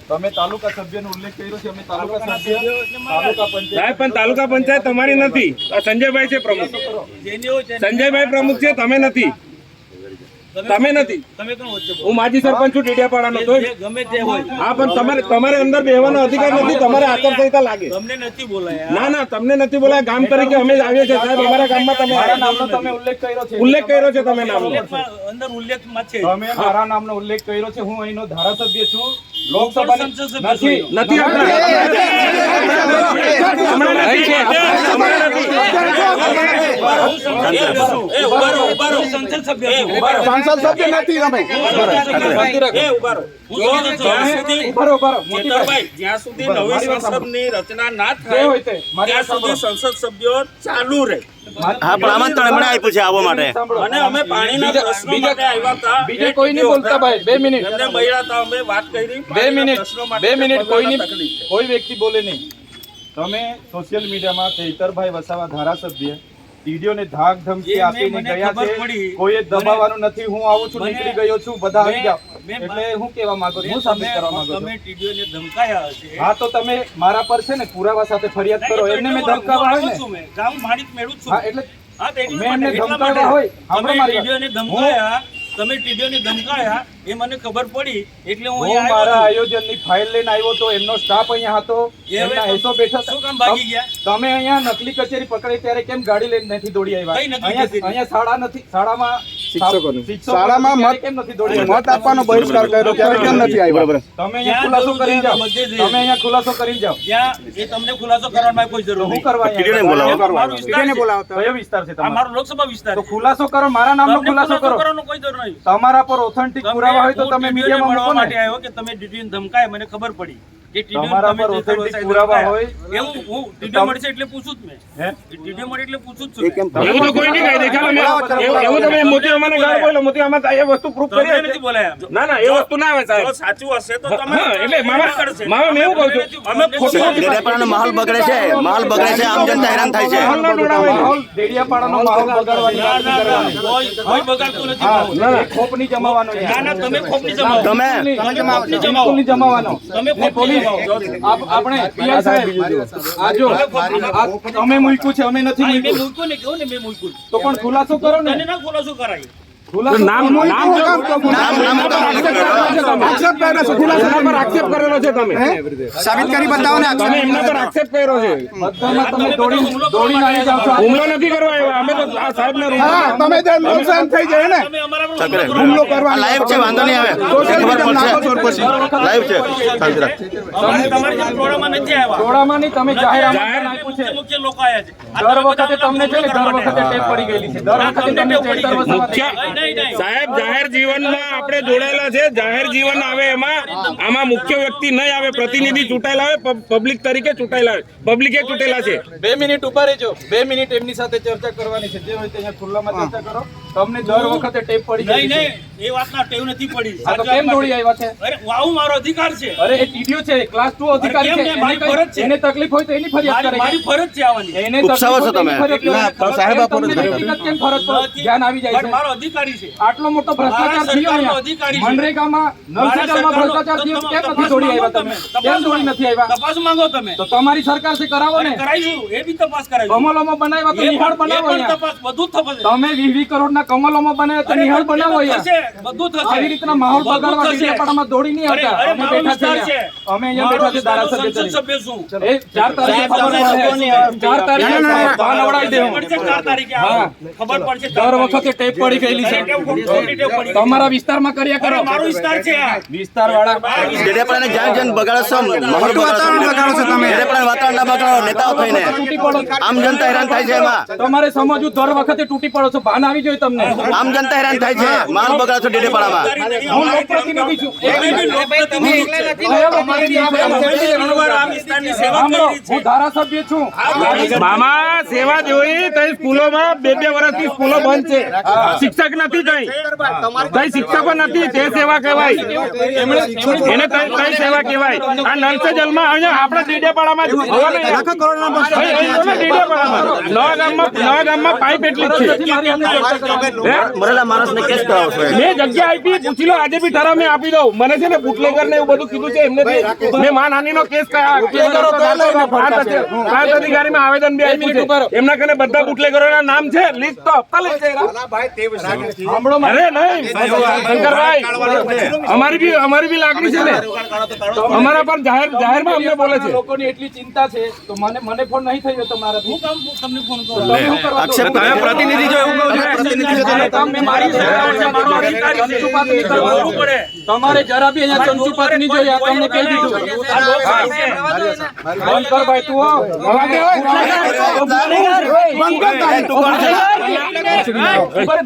તમે તાલુકા સભ્યનો ઉલ્લેખ કર્યો છે. અમે તાલુકા સભ્ય તાલુકા પંચાયત પણ તાલુકા પંચાયત તમારી નથી. સંજયભાઈ છે પ્રમુખ. સંજયભાઈ પ્રમુખ છે, તમે નથી. તમે નથી. હું માજી સરપંચ છું ડેડિયાપાડાનો. તો હા, પણ તમારે અંદર બેહવાનો અધિકાર નથી. તમારે આચારસંહિતા લાગે. ના, તમને નથી બોલાયા. ગામ તરીકે અમે આવીએ છીએ સાહેબ. અમારા ગામમાં તમે નામનો તમે ઉલ્લેખ કર્યો છે. ઉલ્લેખ કર્યો છે તમે નામનો. તમે મારા નામનો ઉલ્લેખ કર્યો છે. હું અહીંનો ધારાસભ્ય છું. લોકસભા નથી. સાંસદ સભ્ય નથી તમે. જ્યાં સુધી નવી સંસદની રચના ના થાય ત્યાં સુધી સંસદ સભ્યો ચાલુ રહે. હા, પણ આમંત્રણ એમણે આપ્યું છે આવવા માટે. અને અમે પાણીના પ્રશ્નો માટે આવ્યા હતા. બીજે કોઈ નહીં બોલતા ભાઈ. 2 મિનિટ. એમને મળ્યા હતા, અમે વાત કરી. 2 મિનિટ. કોઈ વ્યક્તિ બોલે નહીં. તમે સોશિયલ મીડિયામાં ચૈતરભાઈ વસાવા ધારાસભ્ય ટીડીઓને ધાક ધમકી આપીને ગયા છે. કોઈ દબાવવાનું નથી. હું આવું છું, નીકળી ગયો છું, બધા આવી જાવ. એટલે હું કહેવા માંગુ છું, હું સાબિત કરવા માંગુ છું. તમે ટીડીઓને ધમકાયા હશે. હા, તો તમે મારા પર છે ને પુરાવા સાથે ફરિયાદ કરો. એમને મેં ધમકાવા હોય ને. ગામ માણિક મેળું છું. હા, એટલે મેં એમને ધમકાવા હોય. તમે ટીડીઓને ધમકાયા, તમે ટીડીઓને ધમકાયા એ મને ખબર પડી. એટલે હું મારા આયોજનની ફાઇલ લઈને આવ્યો તો એમનો સ્ટાફ અહીંયા હતો. એમના હેસો બેઠા. શું કામ ભાગી ગયા? તમે અહીંયા નકલી કચેરી પકડી ત્યારે કેમ ગાડી લઈને નથી દોડી આવ્યા? અહીંયા શાળા નથી. શાળામાં શાળામાં કેમ નથી દોડી મત આપવાનો બહિષ્કાર કર્યો ત્યારે કેમ નથી આવ્યા? તમે અહીંયા ખુલાસો કરી જાઓ. તમે અહીંયા ખુલાસો કરી જાઓ. એ તમને ખુલાસો કરવાની કોઈ જરૂર હું કરવા કયો વિસ્તાર છે તમારો? મારો લોકસભા વિસ્તાર. તો ખુલાસો કરો. મારા નામનો ખુલાસો કરો. કોઈ જરૂર નહીં. તમારા પર ઓથેન્ટિક પુરાવા હોય તો તમે મીડિયામાં મૂકો માટે ને. આવ્યો કે તમે ડીડીઓને ધમકાય, મને ખબર પડી. તમારા પર ઓથેન્ટિક પુરાવા હોય એવું હું ટીડીઓ મળશે એટલે પૂછું જ મેં. ટીડીઓ મળે એટલે પૂછું જ છું. એવું તો કોઈ નહીં કહી દેખાડો. એવું તમે મોતી અમને ગાળ બોલો. મોતી અમે એ વસ્તુ પ્રૂફ કરી નથી બોલાયા. ના, એ વસ્તુ ના આવે સાહેબ. જો સાચું હશે તો તમે એટલે મામા મેં એવું કહું છું. અમે ડેડિયાપાડાનો માહોલ બગડે છે. માહોલ બગડે છે. આમ જનતા હેરાન થાય છે. માહોલ ડેડિયાપાડાનો માહોલ બગાડવાની વાત નહીં કરવાની. કોઈ બગાડતું નથી. ના, ખોપની જમાવાનો. ના, તમે ખોપની જમાવો. તમે બિલકુલ જમાવાનો. તમે પોલીસ આપણે પીઆઈ સાહેબ આજો અમે મૂક્યું છે. અમે નથી મેં મૂક્યું. મૂક્યું ને કહું ને મેં મૂક્યું. તો પણ ખુલાસો કરો ને. તને ના ખુલાસો કરાય. આક્ષેપ કરેલો છે તમે. સાબિત કરી બતાવો ને. તમે એમના પર આક્ષેપ કર્યો છે. બધામાં તમે દોડીને આવી જાવ છો. હુમલો નથી કરવા આવ્યા. અમે તો આ સાહેબને હા, તમે ત્યાં નુકસાન થઈ જાય ને. તમે અમારા પર હુમલો કરવા લાઈવ છે. વાંધો નહીં આવે. ખબર પડશે. લાઈવ છે. અમે તમારી જેમ ટોળામાં નથી આવ્યા. ટોળામાં નહીં. તમે જાહેર આપ્યું છે. મુખ્ય લોકો આવ્યા છે. દર વખતે તમને છે ને દર વખતે ટેપ પડી ગયેલી છે. દર વખતે તમને ચૈતર વસાવા સાહેબ જાહેર જીવનમાં આપણે જોડાયેલા છે. જાહેર જીવન આવે એમાં આમાં મુખ્ય વ્યક્તિ નહીં આવે. પ્રતિનિધિ ચૂંટાયેલા આવે. પબ્લિક તરીકે ચૂંટાયેલા આવે. પબ્લિકે ચૂંટેલા છે. 2 મિનિટ ઉભા રહેજો. 2 મિનિટ એમની સાથે ચર્ચા કરવાની છે. જે હોય તે અહીંયા ખુલ્લામાં ચર્ચા કરો. તમને દર વખતે ટેપ પડી નહીં ગઈ છે. નહીં, એ વાતના ટેવ નથી પડી. આ તો કેમ દોડી આવ્યા છે? અરે આવું મારો અધિકાર છે. અરે એ ટીડીઓ છે, ક્લાસ 2 અધિકારી છે. કેમ મારી ફરજ છે. એને તકલીફ હોય તો એની ફરિયાદ કરે. મારી ફરજ છે આવવાની. એને ઉપસાવો છો તમે. સાહેબ આપો કેમ ફરજ પર ધ્યાન આવી જાય પણ છે? મારો અધિકારી છે. આટલો મોટો ભ્રષ્ટાચાર થયો અહીંયા મનરેગામાં નલસેજલમાં ભ્રષ્ટાચાર થયો. કેમ નથી દોડી આવ્યા તમે? કેમ દોડી નથી આવ્યા? તપાસ માંગો તમે. તો તમારી સરકાર છે, કરાવો ને. કરાઈશું. એ બી તપાસ કરાઈશું. કમલોમાં બનાવ્યા તો નિહાળ બનાવો પણ અહીંયા. તપાસ બધું જ થશે. તમે 20 કરોડના કમલોમાં બનાવ્યા તો નિહાળ બનાવો અહીંયા. થશે, બધું થશે. આવી રીતના માહોલ બધું બગાડવા થશે. ડેડિયાપાડામાં દોડી નહીં આવતા. અરે, અમે મારો બેઠા વિસ્તાર છે છે. અહીંયા. અમે અહીંયા બેઠા છે ધારાસભ્ય સંસદ તરીકે. સભ્ય છું. એ 4 તારીખે ખબર પડે. 4 તારીખે નવડાવી દેવું. પડશે 4 તારીખે હા. ખબર પડશે. દર વખતે ટેપ પડી ગયેલી છે. ખોટી ટેવ પડી. તમારા વિસ્તારમાં કર્યા કરો. મારો વિસ્તાર છે આ. વિસ્તાર વાળા ડેડિયાપાડાને જ્યાં જ્યાં બગાડો છો. માહોલ બગાડો છો તમે. ડેડિયાપાડા વાતાવરણ ના બગાડો નેતાઓ થઈને. તૂટી પડો. આમ જનતા હેરાન થાય છે. એમાં તમારે સમજવું દર વખતે તૂટી પડો છો. ભાન આવી જોઈએ તમને. આમ જનતા હેરાન થાય છે. માહોલ બગાડો છો ડેડિયાપાડામાં. હું લોકપ્રતિનિધિ છું. હું ધારાસભ્ય છું. મામા સેવા જોઈ તો સ્કૂલોમાં 2 વર્ષથી સ્કૂલો બંધ છે. શિક્ષક નથી કઈ શિક્ષકો નથી. તે સેવા કહેવાય. એને કઈ સેવા કહેવાય? આ નલસેજલમાં અહીંયા આપણા ડેડિયાપાડામાં નવા ગામમાં પાઇપ એટલી જ છે. મરેલા માણસને કેસ કરાવો છો મેં જગ્યા આપી, પૂછી લો, આજે બી ઠરાવ મેં આપી દઉં. મને છે ને બુટલેગર ને એવું બધું કીધું છે એમને. મેં માનહાનિ નો કેસ પ્રાંત અધિકારીમાં આવેદન બી આપ્યું છે. એમના કને બધા બુટલેગરોના નામ છે, લિસ્ટ તો હપ્તા લઈ જાય. અરે નહીં શંકરભાઈ, અમારી બી લાગણી છે ને, અમારા પર જાહેરમાં અમને બોલે છે. લોકોની એટલી ચિંતા છે તો મને ફોન નહીં થયો તમારા હું તમને ફોન કરું આક્ષેપ તમે પ્રતિનિધિ જો એવું કહો છો, પ્રતિનિધિ છો તમે. તમારે જરા બી અહીંયા ચંચુપાત નહીં જોઈએ, આ તમને કહી દીધું. બંધ કર ભાઈ તું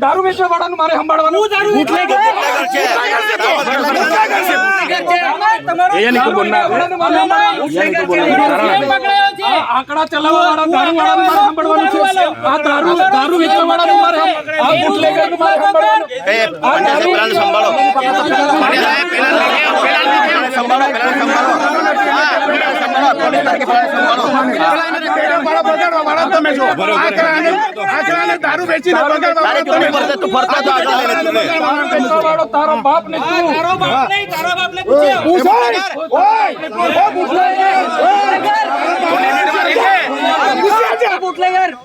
દારૂ વેચવા વાળાનું મારે સંભાળવાનું. આંકડા ચલાવવા વાળા દારૂ વાળાનું મારે સંભાળવાનું છે. આ દારૂ વેચવા વાળાનું મારે, આ બુટલેગરનું મારે સંભાળવાનું. દારૂ વેચીને તારો બાપ ને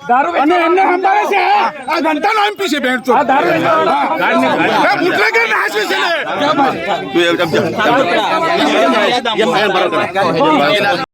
દારૂ અને એમને સંભાળે છે. આ ઘંટાનો એમપી છે બેન તો. બુટલેગર ને હાચવે છે ને.